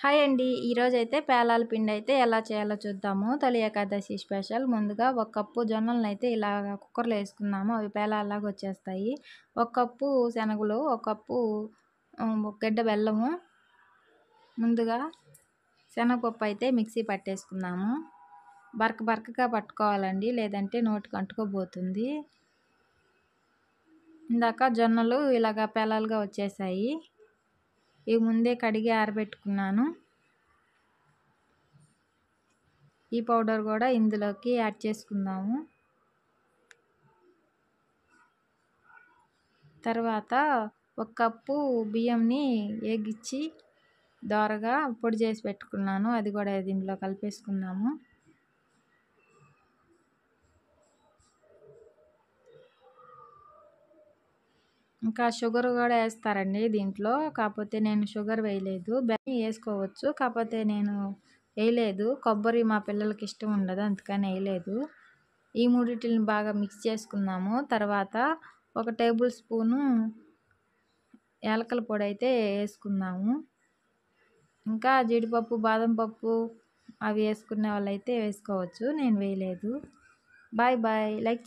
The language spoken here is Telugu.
హాయ్ అండి. ఈరోజైతే పేలాల పిండైతే ఎలా చేయాలో చూద్దాము. తొలి ఏకాదశి స్పెషల్. ముందుగా ఒక కప్పు జొన్నలనైతే ఇలాగ కుక్కర్‌లో ఏసుకున్నాము. అవి పేలాల్లాగా వచ్చేస్తాయి. ఒక కప్పు శనగలు, ఒక కప్పు ఒక గడ్డ బెల్లము. ముందుగా శనగపప్పు అయితే మిక్సీ పట్టేసుకున్నాము. బరకగా పట్టుకోవాలండి, లేదంటే నోటికి అంటుకోబోతుంది. ఇందాక జొన్నలు ఇలాగ పేలాలుగా వచ్చేసాయి. ఇవి ముందే కడిగి ఆరబెట్టుకున్నాను. ఈ పౌడర్ కూడా ఇందులోకి యాడ్ చేసుకుందాము. తర్వాత ఒక కప్పు బియ్యంని ఏగిచ్చి దోరగా పొడి చేసి పెట్టుకున్నాను. అది కూడా దీంట్లో కలిపేసుకుందాము. ఇంకా షుగర్ కూడా వేస్తారండి దీంట్లో, కాకపోతే నేను షుగర్ వేయలేదు. బెల్లం వేసుకోవచ్చు, కాకపోతే నేను వేయలేదు. కొబ్బరి మా పిల్లలకి ఇష్టం ఉండదు, అందుకని వేయలేదు. ఈ మూడిటిని బాగా మిక్స్ చేసుకుందాము. తర్వాత ఒక టేబుల్ స్పూను యాలకుల పొడి అయితే వేసుకుందాము. ఇంకా జీడిపప్పు, బాదం పప్పు అవి వేసుకునే వాళ్ళైతే వేసుకోవచ్చు, నేను వేయలేదు. బాయ్. లైక్